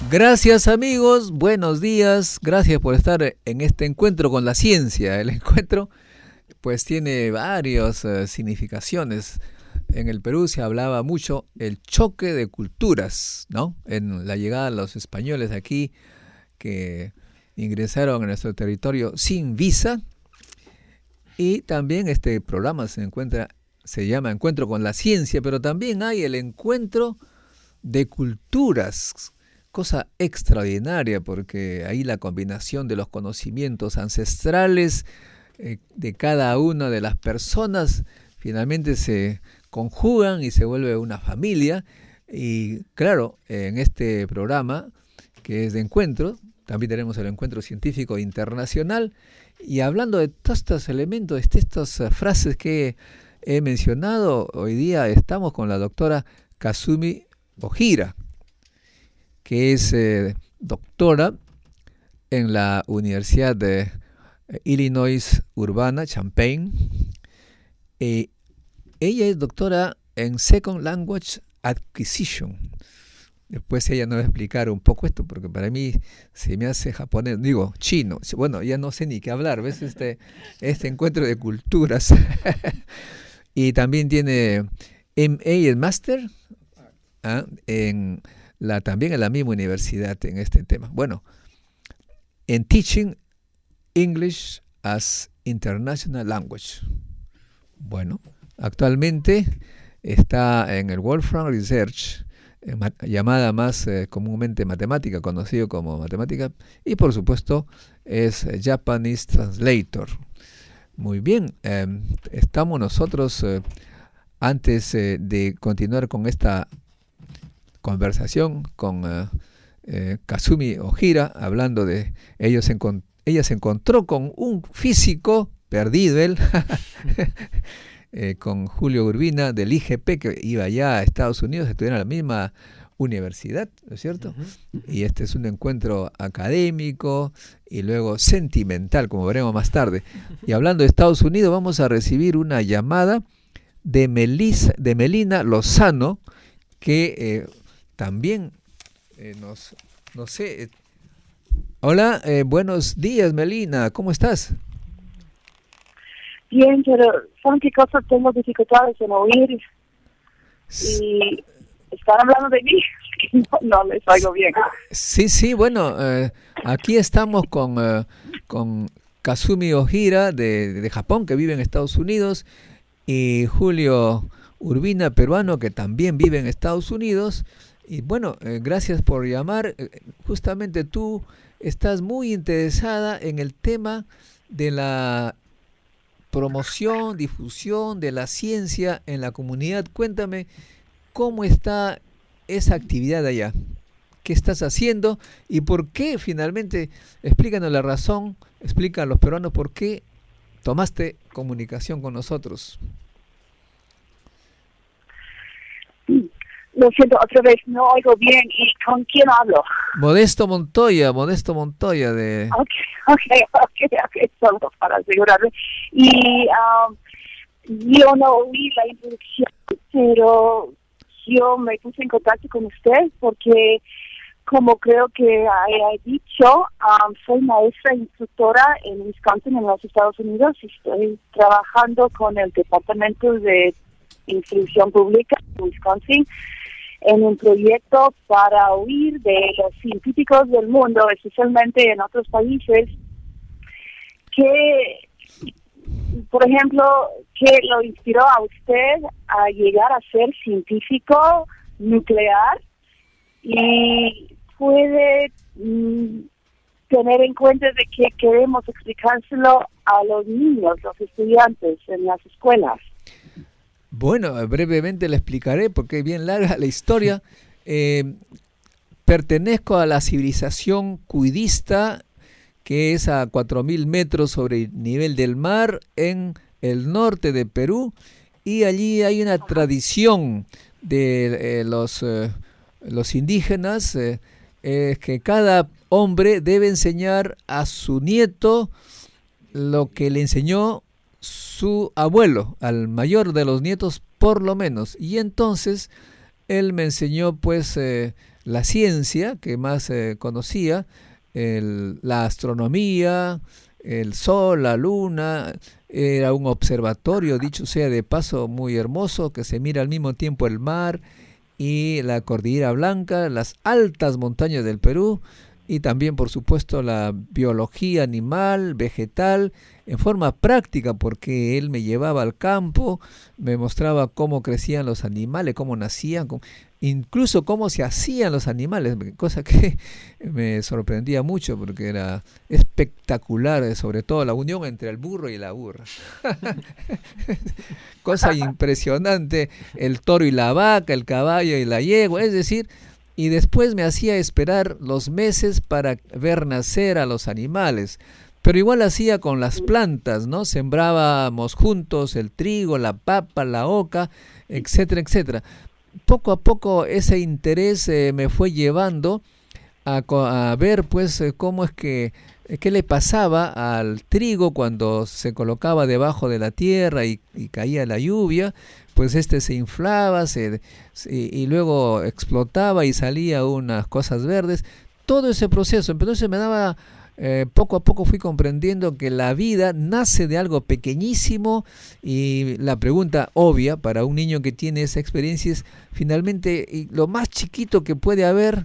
Gracias amigos, buenos días, gracias por estar en este encuentro con la ciencia. El encuentro pues tiene varias significaciones. En el Perú se hablaba mucho el choque de culturas, ¿no? En la llegada de los españoles aquí que ingresaron a nuestro territorio sin visa, y también este programa se llama Encuentro con la Ciencia, pero también hay el encuentro de culturas, cosa extraordinaria porque ahí la combinación de los conocimientos ancestrales de cada una de las personas finalmente se conjugan y se vuelve una familia. Y claro, en este programa que es de encuentro, también tenemos el encuentro científico internacional, y hablando de todos estos elementos, de estas frases que he mencionado, hoy día estamos con la doctora Kazumi Ojira, que es doctora en la Universidad de Illinois Urbana-Champaign. Ella es doctora en Second Language Acquisition. Después ella nos va a explicar un poco esto, porque para mí se me hace japonés, digo, chino. Bueno, ya no sé ni qué hablar, ¿ves? Este encuentro de culturas. Y también tiene MA, el máster, también en la misma universidad en este tema. Bueno, en Teaching English as International Language. Bueno, actualmente está en el Wolfram Research, llamada más comúnmente matemática, conocido como matemática, y por supuesto es Japanese Translator. Muy bien, estamos nosotros, antes de continuar con esta conversación con Kazumi Ojira, hablando de ella se encontró con un físico perdido, él, con Julio Urbina del IGP, que iba allá a Estados Unidos, estuvieron en la misma universidad, ¿no es cierto? Uh-huh. Y este es un encuentro académico y luego sentimental, como veremos más tarde. Y hablando de Estados Unidos, vamos a recibir una llamada de Melina Lozano, que también no sé. Hola, buenos días, Melina, ¿cómo estás? Bien, pero ¿saben qué cosa? Tengo dificultades en oír y están hablando de mí, no les oigo bien. Sí, bueno, aquí estamos con Kazumi Ojira de Japón, que vive en Estados Unidos, y Julio Urbina, peruano, que también vive en Estados Unidos. Y bueno, gracias por llamar. Justamente tú estás muy interesada en el tema de la promoción, difusión de la ciencia en la comunidad. Cuéntame cómo está esa actividad allá, qué estás haciendo y por qué finalmente, explícanos la razón, explica a los peruanos por qué tomaste comunicación con nosotros. Lo siento, otra vez no oigo bien. ¿Y con quién hablo? Modesto Montoya de... Ok, solo para asegurarme. Y yo no oí la introducción, pero yo me puse en contacto con usted porque, como creo que he dicho, soy maestra instructora en Wisconsin, en los Estados Unidos, y estoy trabajando con el Departamento de Instrucción Pública de Wisconsin en un proyecto para oír de los científicos del mundo, especialmente en otros países, que, por ejemplo, que lo inspiró a usted a llegar a ser científico nuclear y puede tener en cuenta de que queremos explicárselo a los niños, los estudiantes en las escuelas. Bueno, brevemente le explicaré porque es bien larga la historia. Pertenezco a la civilización cuidista, que es a 4.000 metros sobre el nivel del mar en el norte de Perú, y allí hay una tradición de los indígenas, que cada hombre debe enseñar a su nieto lo que le enseñó su abuelo, al mayor de los nietos por lo menos. Y entonces él me enseñó pues la ciencia que más conocía, la astronomía, el sol, la luna. Era un observatorio, dicho sea de paso, muy hermoso, que se mira al mismo tiempo el mar y la Cordillera Blanca, las altas montañas del Perú, y también, por supuesto, la biología animal, vegetal, en forma práctica, porque él me llevaba al campo, me mostraba cómo crecían los animales, cómo nacían, incluso cómo se hacían los animales, cosa que me sorprendía mucho, porque era espectacular, sobre todo la unión entre el burro y la burra. Cosa impresionante, el toro y la vaca, el caballo y la yegua, es decir, y después me hacía esperar los meses para ver nacer a los animales. Pero igual hacía con las plantas, ¿no? Sembrábamos juntos el trigo, la papa, la oca, etcétera, etcétera. Poco a poco ese interés me fue llevando a ver, pues, cómo es que, qué le pasaba al trigo cuando se colocaba debajo de la tierra y caía la lluvia. Pues se inflaba y luego explotaba y salía unas cosas verdes. Todo ese proceso, entonces me daba, poco a poco fui comprendiendo que la vida nace de algo pequeñísimo, y la pregunta obvia para un niño que tiene esa experiencia es, finalmente, y lo más chiquito que puede haber.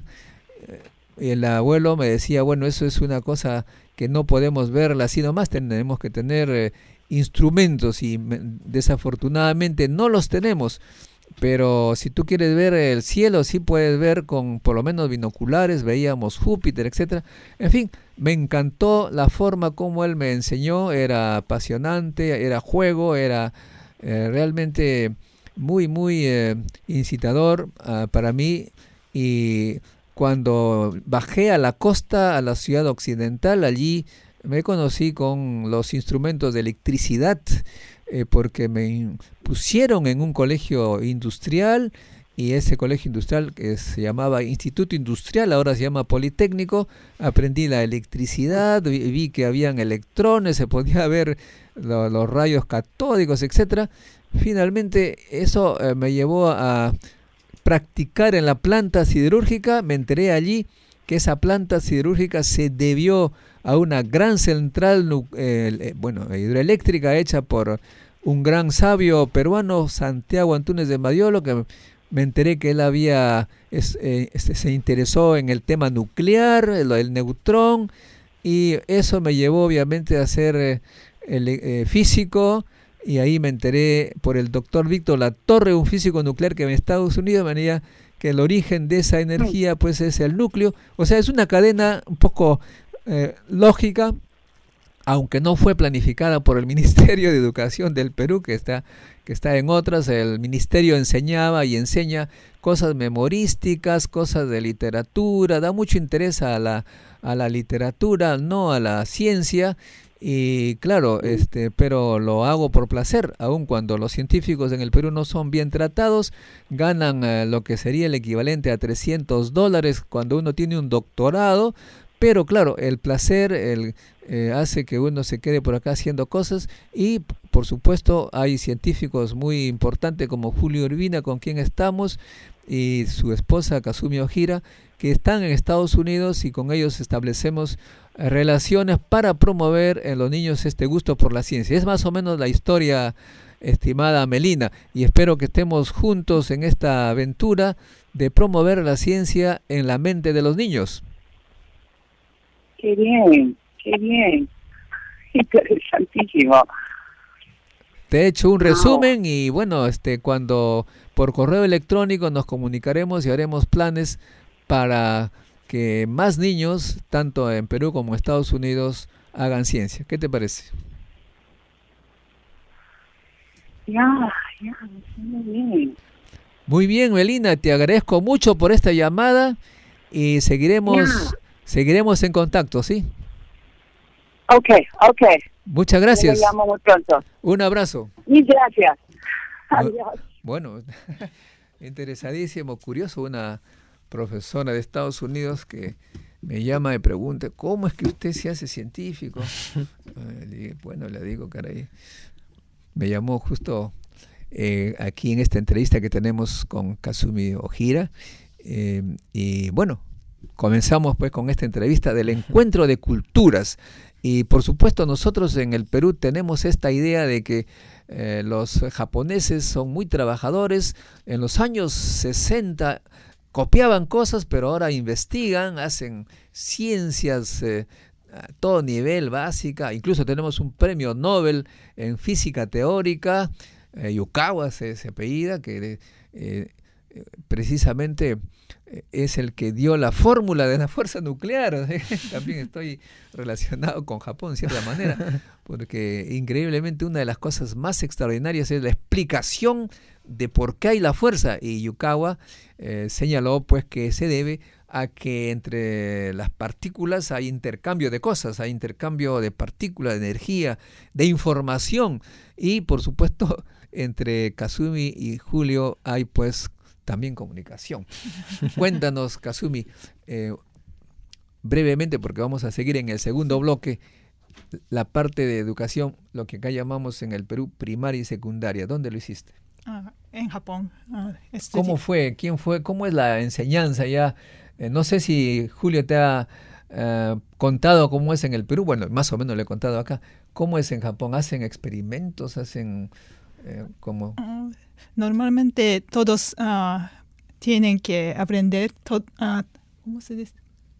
El abuelo me decía, bueno, eso es una cosa que no podemos verla así nomás, tenemos que tener instrumentos, y desafortunadamente no los tenemos, pero si tú quieres ver el cielo, sí puedes ver con por lo menos binoculares, veíamos Júpiter, etcétera. En fin, me encantó la forma como él me enseñó, era apasionante, era juego, era realmente muy, muy incitador para mí. Y cuando bajé a la costa, a la ciudad occidental, allí me conocí con los instrumentos de electricidad, porque me pusieron en un colegio industrial, y ese colegio industrial, que se llamaba Instituto Industrial, ahora se llama Politécnico, aprendí la electricidad, vi que habían electrones, se podía ver los rayos catódicos, etcétera. Finalmente eso me llevó a practicar en la planta siderúrgica. Me enteré allí que esa planta siderúrgica se debió a una gran central hidroeléctrica hecha por un gran sabio peruano, Santiago Antúnez de Madiolo, que me enteré que él se interesó en el tema nuclear, el neutrón, y eso me llevó obviamente a ser físico. Y ahí me enteré por el doctor Víctor Latorre, un físico nuclear que en Estados Unidos me decía que el origen de esa energía pues es el núcleo. O sea, es una cadena un poco lógica, aunque no fue planificada por el Ministerio de Educación del Perú, que está en otras. El ministerio enseñaba y enseña cosas memorísticas, cosas de literatura, da mucho interés a la literatura, no a la ciencia. Y claro, pero lo hago por placer, aun cuando los científicos en el Perú no son bien tratados, ganan lo que sería el equivalente a $300 cuando uno tiene un doctorado. Pero claro, el placer hace que uno se quede por acá haciendo cosas. Y por supuesto hay científicos muy importantes como Julio Urbina, con quien estamos, y su esposa Kazumi Ojira, que están en Estados Unidos, y con ellos establecemos relaciones para promover en los niños este gusto por la ciencia. Es más o menos la historia, estimada Melina, y espero que estemos juntos en esta aventura de promover la ciencia en la mente de los niños. Qué bien, interesantísimo. Te he hecho un resumen, y bueno, cuando por correo electrónico nos comunicaremos y haremos planes para que más niños, tanto en Perú como en Estados Unidos, hagan ciencia. ¿Qué te parece? Ya, muy bien. Muy bien, Melina, te agradezco mucho por esta llamada, y seguiremos en contacto, ¿sí? Ok. Muchas gracias. Yo le llamo muy pronto. Un abrazo. Mil gracias. Adiós. Bueno, interesadísimo, curioso, una profesora de Estados Unidos que me llama y pregunta, ¿cómo es que usted se hace científico? Le digo, caray, me llamó justo aquí en esta entrevista que tenemos con Kazumi Ojira, Y bueno, comenzamos pues con esta entrevista del encuentro de culturas. Y por supuesto nosotros en el Perú tenemos esta idea de que los japoneses son muy trabajadores. En los años 60 copiaban cosas, pero ahora investigan, hacen ciencias a todo nivel, básica. Incluso tenemos un premio Nobel en física teórica, Yukawa se apellida, que precisamente es el que dio la fórmula de la fuerza nuclear. También estoy relacionado con Japón, de cierta manera, porque increíblemente una de las cosas más extraordinarias es la explicación de por qué hay la fuerza, y Yukawa señaló pues que se debe a que entre las partículas hay intercambio de cosas, hay intercambio de partículas, de energía, de información, y por supuesto entre Kazumi y Julio hay pues también comunicación. Cuéntanos, Kazumi, brevemente, porque vamos a seguir en el segundo bloque, la parte de educación, lo que acá llamamos en el Perú primaria y secundaria. ¿Dónde lo hiciste? En Japón. ¿Cómo fue? ¿Quién fue? ¿Cómo es la enseñanza ya? No sé si Julio te ha contado cómo es en el Perú. Bueno, más o menos le he contado acá. ¿Cómo es en Japón? ¿Hacen experimentos? ¿Hacen cómo? Normalmente todos tienen que aprender, ¿cómo se dice?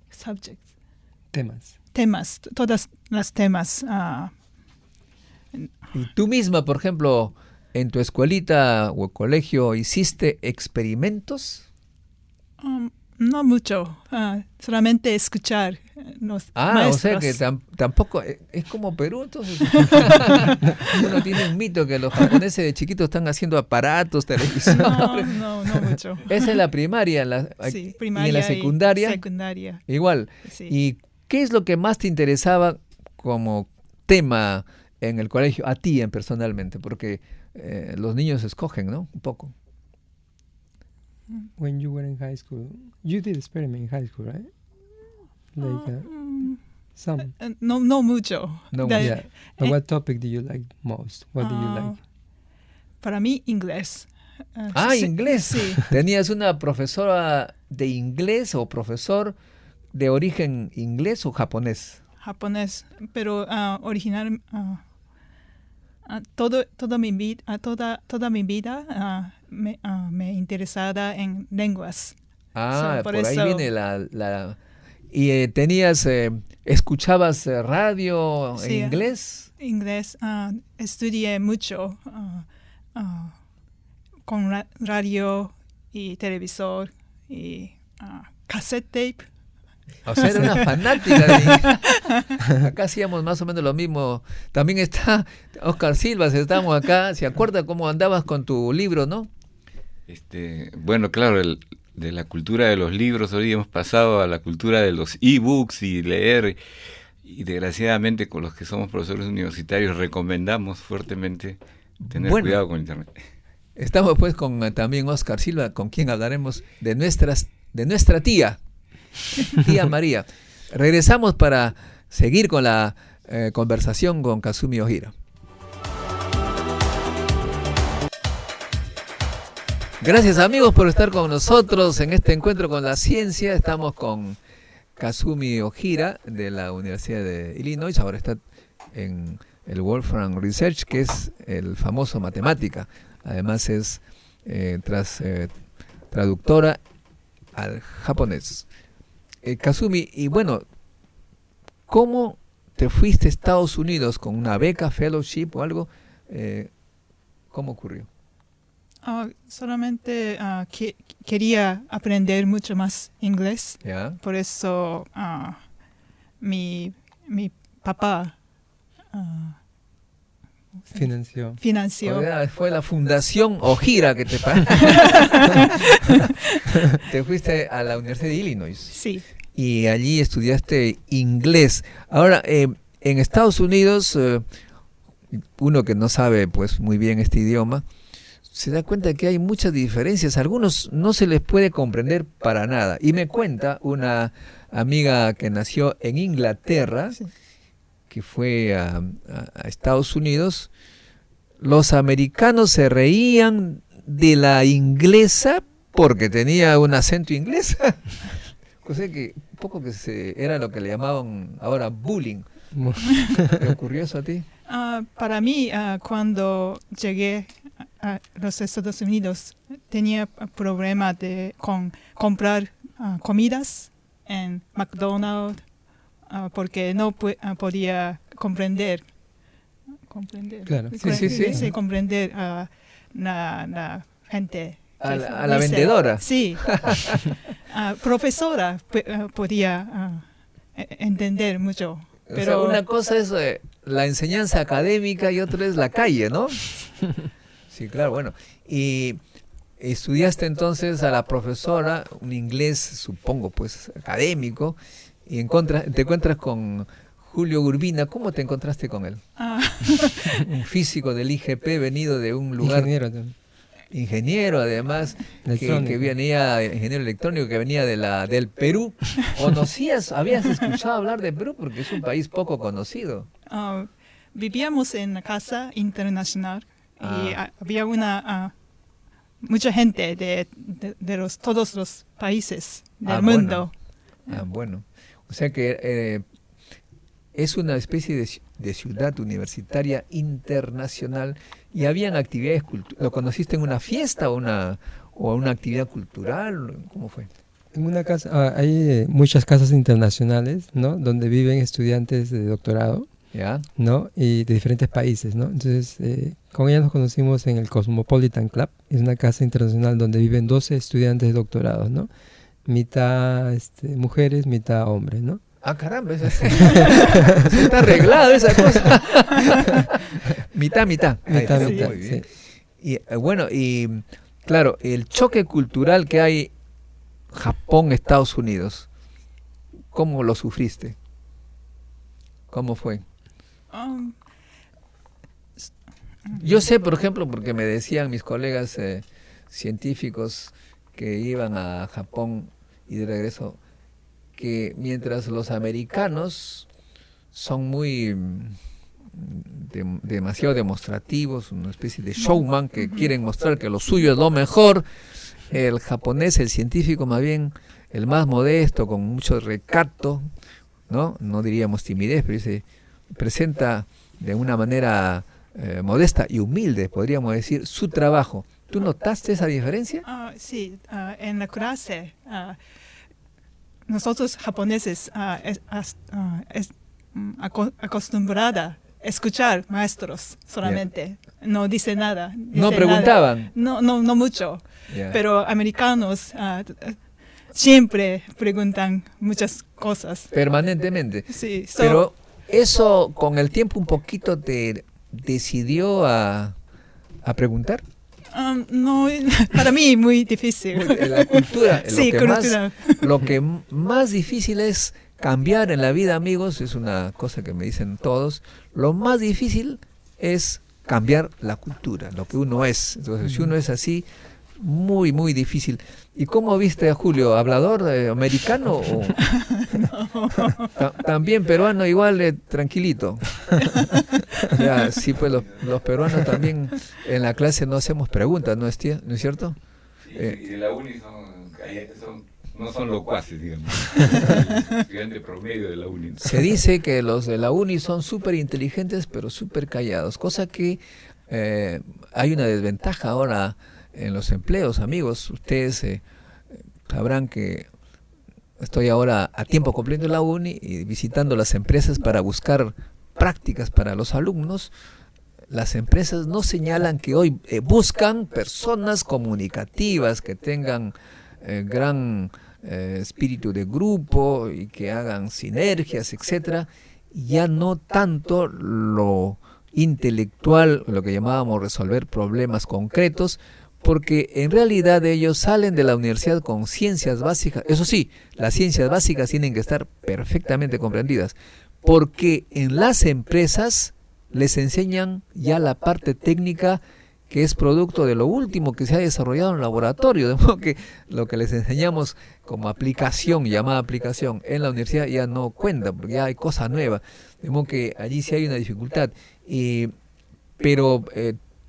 Subjects. Temas, todas las temas. ¿Y tú misma, por ejemplo, en tu escuelita o colegio, hiciste experimentos? No mucho, solamente escuchar los maestros. O sea que tampoco, es como Perú, entonces. Uno tiene un mito que los japoneses de chiquitos están haciendo aparatos, televisión. No mucho. Esa es la primaria, Sí, y primaria en la secundaria. Secundaria. Igual. Sí. ¿Y qué es lo que más te interesaba como tema en el colegio, a ti personalmente? Porque los niños escogen, ¿no? Un poco. When you were in high school, you did experiment in high school, right? Like some. No mucho. No, Yeah. But what topic do you like most? What do you like? Para mí, inglés. Inglés. Sí. ¿Tenías una profesora de inglés o profesor de origen inglés o japonés? Japonés, pero original. Toda mi vida me interesaba en lenguas. Por ahí viene la ¿Y tenías, escuchabas radio en inglés? Inglés, estudié mucho con radio y televisor y cassette tape. O sea, era una fanática acá hacíamos más o menos lo mismo. También está Oscar Silva, estamos acá. ¿Se acuerda cómo andabas con tu libro, no? Bueno, claro, de la cultura de los libros hoy hemos pasado a la cultura de los e-books y leer, y desgraciadamente con los que somos profesores universitarios recomendamos fuertemente tener cuidado con internet. Estamos pues con también Oscar Silva, con quien hablaremos de nuestra tía María. Regresamos para seguir con la conversación con Kazumi Ohira. Gracias amigos por estar con nosotros en este encuentro con la ciencia. Estamos con Kazumi Ohira de la Universidad de Illinois. Ahora está en el Wolfram Research, que es el famoso matemática. Además es traductora al japonés. Kazumi, y bueno, ¿cómo te fuiste a Estados Unidos con una beca, fellowship o algo? ¿Cómo ocurrió? Solamente quería aprender mucho más inglés. ¿Ya? Por eso mi papá financió. Fue la Fundación Ohira que te pagó. Te fuiste a la Universidad de Illinois. Sí. Y allí estudiaste inglés. Ahora, en Estados Unidos, uno que no sabe pues muy bien este idioma, se da cuenta que hay muchas diferencias. Algunos no se les puede comprender para nada. Y me cuenta una amiga que nació en Inglaterra, sí, que fue a Estados Unidos. Los americanos se reían de la inglesa, porque tenía un acento inglés. O sea que un poco que era lo que le llamaban ahora bullying. ¿Te ocurrió eso a ti? Para mí, cuando llegué a los Estados Unidos, tenía problemas con comprar comidas en McDonald's porque no podía comprender. Claro. Sí, comprender a la gente. A la vendedora. Sí. Profesora podía entender mucho. Pero O sea, una cosa es la enseñanza académica y otra es la calle, ¿no? Sí, claro, bueno. Y estudiaste entonces a la profesora, un inglés, supongo, pues, académico, y te encuentras con Julio Urbina. ¿Cómo te encontraste con él? Un físico del IGP venido de un lugar... Ingeniero, además, que venía, ingeniero electrónico, que venía del Perú. ¿Habías escuchado hablar de Perú? Porque es un país poco conocido. Vivíamos en una casa internacional y había mucha gente de todos los países del mundo. Bueno. O sea que es una especie de ciudad universitaria internacional y habían actividades culturales. ¿Lo conociste en una fiesta o una actividad cultural? ¿Cómo fue? En una casa, hay muchas casas internacionales, ¿no? Donde viven estudiantes de doctorado, ¿ya? ¿no? Y de diferentes países, ¿no? Entonces, con ella nos conocimos en el Cosmopolitan Club. Es una casa internacional donde viven 12 estudiantes de doctorado, ¿no? Mitad mujeres, mitad hombres, ¿no? Caramba, está arreglado esa cosa. mitad. Mitad, Muy bien. Sí. Y claro, el choque cultural que hay Japón-Estados Unidos, ¿cómo lo sufriste? ¿Cómo fue? Yo sé, por ejemplo, porque me decían mis colegas científicos que iban a Japón y de regreso, que mientras los americanos son muy demasiado demostrativos, una especie de showman que quieren mostrar que lo suyo es lo mejor, el japonés, el científico más bien, el más modesto, con mucho recato, no diríamos timidez, pero se presenta de una manera modesta y humilde, podríamos decir, su trabajo. ¿Tú notaste esa diferencia? Sí, en la clase nosotros japoneses acostumbrada a escuchar maestros solamente, no dice nada. No preguntaban. Nada. No mucho, pero americanos siempre preguntan muchas cosas. Permanentemente. Sí. Pero eso con el tiempo un poquito te decidió a preguntar. No, para mí muy difícil. La cultura, sí, lo que más difícil es cambiar en la vida, amigos, es una cosa que me dicen todos, lo más difícil es cambiar la cultura, lo que uno es. Entonces, si uno es así, muy, muy difícil. ¿Y cómo viste a Julio? ¿Hablador americano? O también peruano, igual tranquilito. Ya, sí, pues los peruanos también en la clase no hacemos preguntas, ¿no es cierto? Sí, y de la uni no son locuaces, digamos. Estudiante promedio de la uni. Se dice que los de la uni son súper inteligentes, pero súper callados, cosa que hay una desventaja ahora en los empleos, amigos. Ustedes sabrán que estoy ahora a tiempo completo en la uni y visitando las empresas para buscar prácticas para los alumnos. Las empresas no señalan que hoy buscan personas comunicativas que tengan gran espíritu de grupo y que hagan sinergias, etcétera. Ya no tanto lo intelectual, lo que llamábamos resolver problemas concretos, porque en realidad ellos salen de la universidad con ciencias básicas. Eso sí, las ciencias básicas tienen que estar perfectamente comprendidas, porque en las empresas les enseñan ya la parte técnica que es producto de lo último que se ha desarrollado en el laboratorio, de modo que lo que les enseñamos como aplicación, llamada aplicación, en la universidad ya no cuenta, porque ya hay cosa nueva, de modo que allí sí hay una dificultad. Pero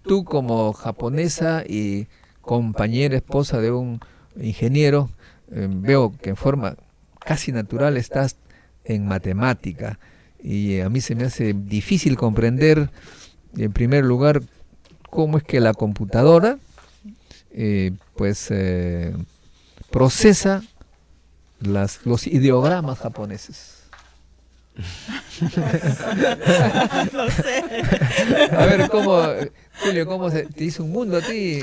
tú como japonesa y compañera, esposa de un ingeniero, veo que en forma casi natural estás en matemática, y a mí se me hace difícil comprender, en primer lugar, cómo es que la computadora procesa los ideogramas japoneses. No sé. A ver, Julio, ¿cómo te hizo un mundo a ti?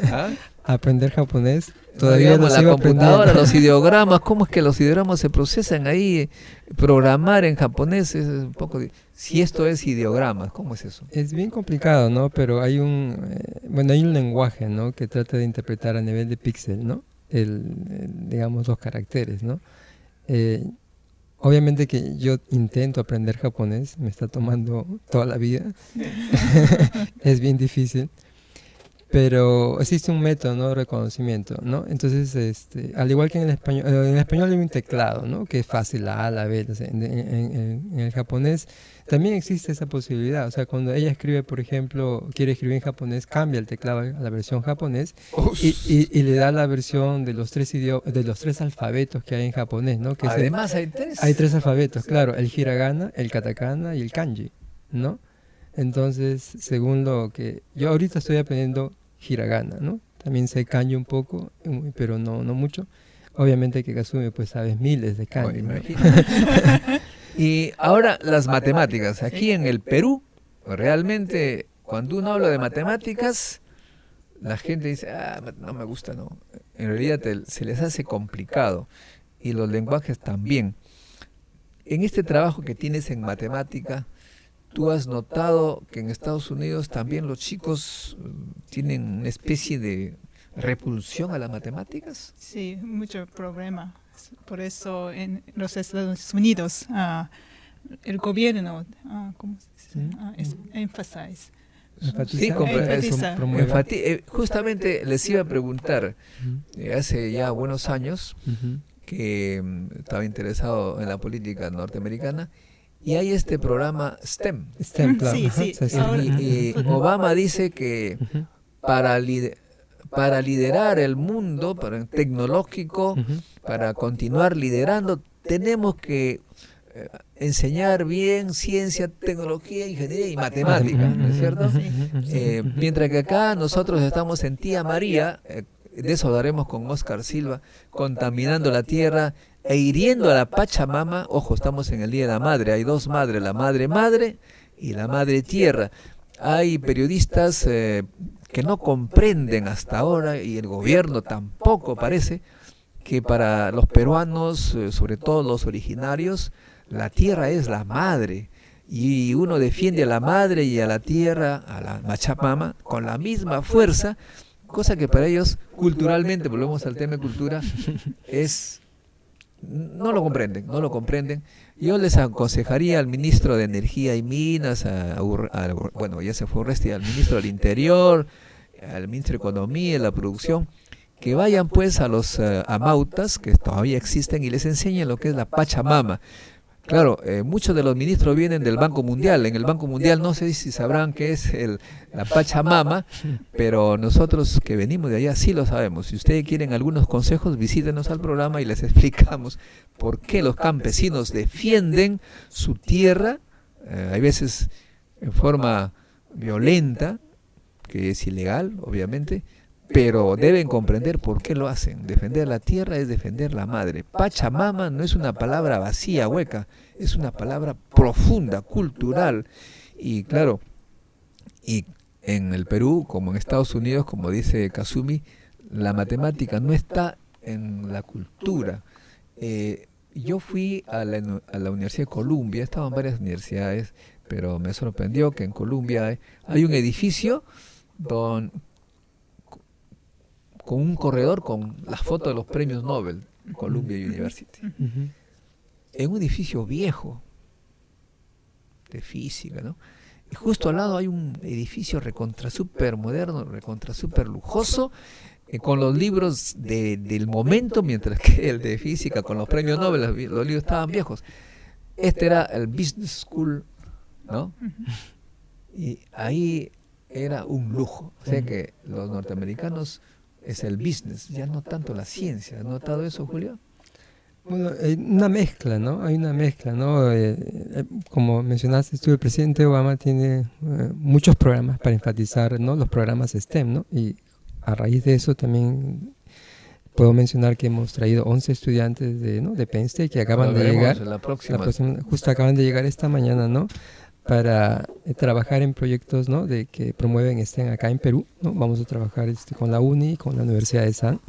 ¿Ah? Aprender japonés, todavía Digamos, lo la sigo computadora, aprendiendo. los ideogramas, ¿cómo es que los ideogramas se procesan ahí? Programar en japonés es un poco... Si esto es ideogramas, ¿cómo es eso? Es bien complicado, ¿no? Pero hay hay un lenguaje, ¿no? Que trata de interpretar a nivel de píxel, ¿no? Digamos, los caracteres, ¿no? Eh, Obviamente que yo intento aprender japonés, me está tomando toda la vida, es bien difícil, pero existe un método, ¿no? De reconocimiento, ¿no? Entonces, al igual que en el español hay un teclado, ¿no? Que es fácil, la A, la B, o sea, en el japonés también existe esa posibilidad, o sea, cuando ella escribe, por ejemplo, quiere escribir en japonés, cambia el teclado a la versión japonés y le da la versión de los de los tres alfabetos que hay en japonés, ¿no? Que Además hay tres. hay tres alfabetos, claro, el hiragana, el katakana y el kanji, ¿no? Entonces, según lo que... Yo ahorita estoy aprendiendo hiragana, ¿no? También sé kanji un poco, pero no mucho. Obviamente que Kasumi pues sabes miles de kanji, ¿no? Y ahora las matemáticas. Aquí en el Perú, realmente, cuando uno habla de matemáticas, la gente dice, no me gusta, no. En realidad se les hace complicado. Y los lenguajes también. En este trabajo que tienes en matemática, ¿tú has notado que en Estados Unidos también los chicos tienen una especie de repulsión a las matemáticas? Sí, mucho problema. Por eso en los Estados Unidos el gobierno, ¿cómo se dice? Emphasize. Sí, Enfatiza. justamente les iba a preguntar, hace ya buenos años que estaba interesado en la política norteamericana, y hay este programa STEM. STEM, claro. Sí, Ajá, sí. sí, sí. Y Obama dice que para liderar el mundo tecnológico, para continuar liderando, tenemos que enseñar bien ciencia, tecnología, ingeniería y matemática, ¿no es cierto? Mientras que acá nosotros estamos en Tía María, de eso hablaremos con Oscar Silva, contaminando la tierra e hiriendo a la Pachamama. Ojo, estamos en el Día de la Madre, hay dos madres, la madre madre y la madre tierra. Hay periodistas que no comprenden hasta ahora, y el gobierno tampoco parece, que para los peruanos, sobre todo los originarios, la tierra es la madre, y uno defiende a la madre y a la tierra, a la Pachamama, con la misma fuerza, cosa que para ellos culturalmente, volvemos al tema de cultura, no lo comprenden. Yo les aconsejaría al ministro de Energía y Minas, bueno, ya se fue Urresti, al ministro del Interior, al ministro de Economía y la Producción, que vayan pues a los amautas que todavía existen y les enseñen lo que es la Pachamama. Claro, muchos de los ministros vienen del Banco Mundial. En el Banco Mundial no sé si sabrán qué es la Pachamama, pero nosotros que venimos de allá sí lo sabemos. Si ustedes quieren algunos consejos, visítenos al programa y les explicamos por qué los campesinos defienden su tierra, hay veces en forma violenta, que es ilegal, obviamente, pero deben comprender por qué lo hacen. Defender la tierra es defender la madre. Pachamama no es una palabra vacía, hueca, es una palabra profunda, cultural. Y claro, y en el Perú, como en Estados Unidos, como dice Kasumi, la matemática no está en la cultura. Yo fui a la Universidad de Columbia, he estado en varias universidades, pero me sorprendió que en Columbia hay un edificio con un corredor con las fotos de los premios Nobel, Columbia University. En un edificio viejo de física, ¿no? Y justo al lado hay un edificio recontra super moderno, recontra super lujoso, con los libros del momento, mientras que el de física con los premios Nobel, los libros estaban viejos. Este era el Business School, ¿no? Y ahí era un lujo. O sea que los norteamericanos es el business, ya no tanto la ciencia. ¿Has notado eso, Julio? Bueno, hay una mezcla, ¿no? Hay una mezcla, ¿no? Como mencionaste tú, el presidente Obama tiene muchos programas para enfatizar, ¿no? Los programas STEM, ¿no? Y a raíz de eso también puedo mencionar que hemos traído 11 estudiantes de Penn State que acaban de llegar. Justo acaban de llegar esta mañana, ¿no? Para trabajar en proyectos, ¿no? Que promueven STEM acá en Perú, ¿no? Vamos a trabajar con la UNI, con la Universidad de San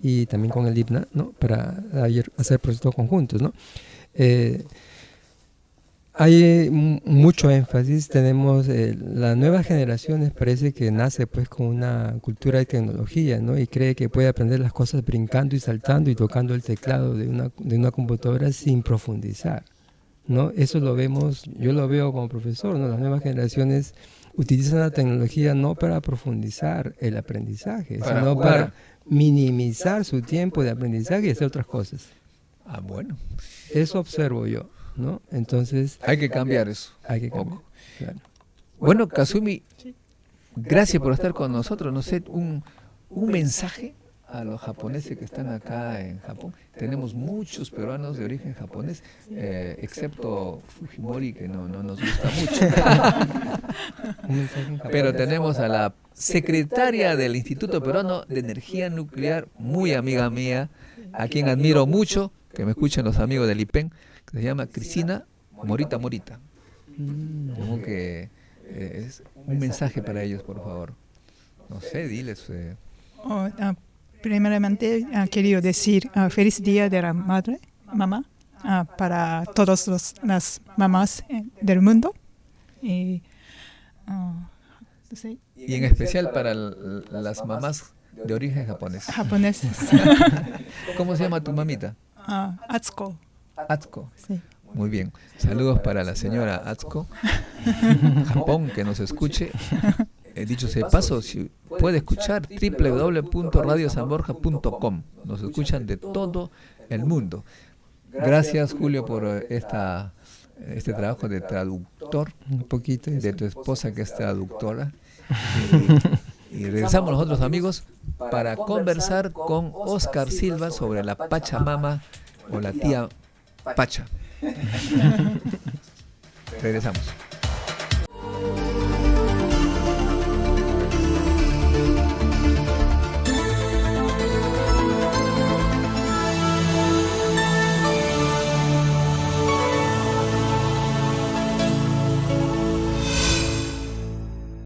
y también con el IPNA, ¿no? Para hacer proyectos conjuntos, ¿no? Hay mucho énfasis, tenemos las nuevas generaciones parece que nace pues con una cultura de tecnología, ¿no? Y cree que puede aprender las cosas brincando y saltando y tocando el teclado de una computadora sin profundizar, ¿no? Eso lo vemos, yo lo veo como profesor, ¿no? Las nuevas generaciones utilizan la tecnología no para profundizar el aprendizaje, sino para minimizar su tiempo de aprendizaje y hacer otras cosas. Ah, bueno. Eso observo yo, ¿no? Entonces hay que cambiar eso. Hay que cambiar. Claro. Bueno, Kazumi, gracias por estar con nosotros. No sé, un mensaje a los japoneses que están acá en Japón. Tenemos muchos peruanos de origen japonés, excepto Fujimori, que no nos gusta mucho. Pero tenemos a la secretaria del Instituto Peruano de Energía Nuclear, muy amiga mía, a quien admiro mucho, que me escuchen los amigos del IPEN, que se llama Cristina Morita. Como que es un mensaje para ellos, por favor. No sé, diles. Primeramente, quería decir feliz día de la mamá, para todas las mamás del mundo. Y en especial para las mamás de origen japonés. Japoneses. ¿Cómo se llama tu mamita? Atsuko. Atsuko. Sí. Muy bien. Saludos para la señora Atsuko, Japón, que nos escuche. Dicho sea de paso, si puede escuchar www.radiosanborja.com. Nos escuchan de todo el mundo. Gracias, Julio, por este trabajo de traductor, un poquito de tu esposa que es traductora. Y regresamos nosotros, amigos, para conversar con Oscar Silva sobre la Pachamama o la tía Pacha. Regresamos.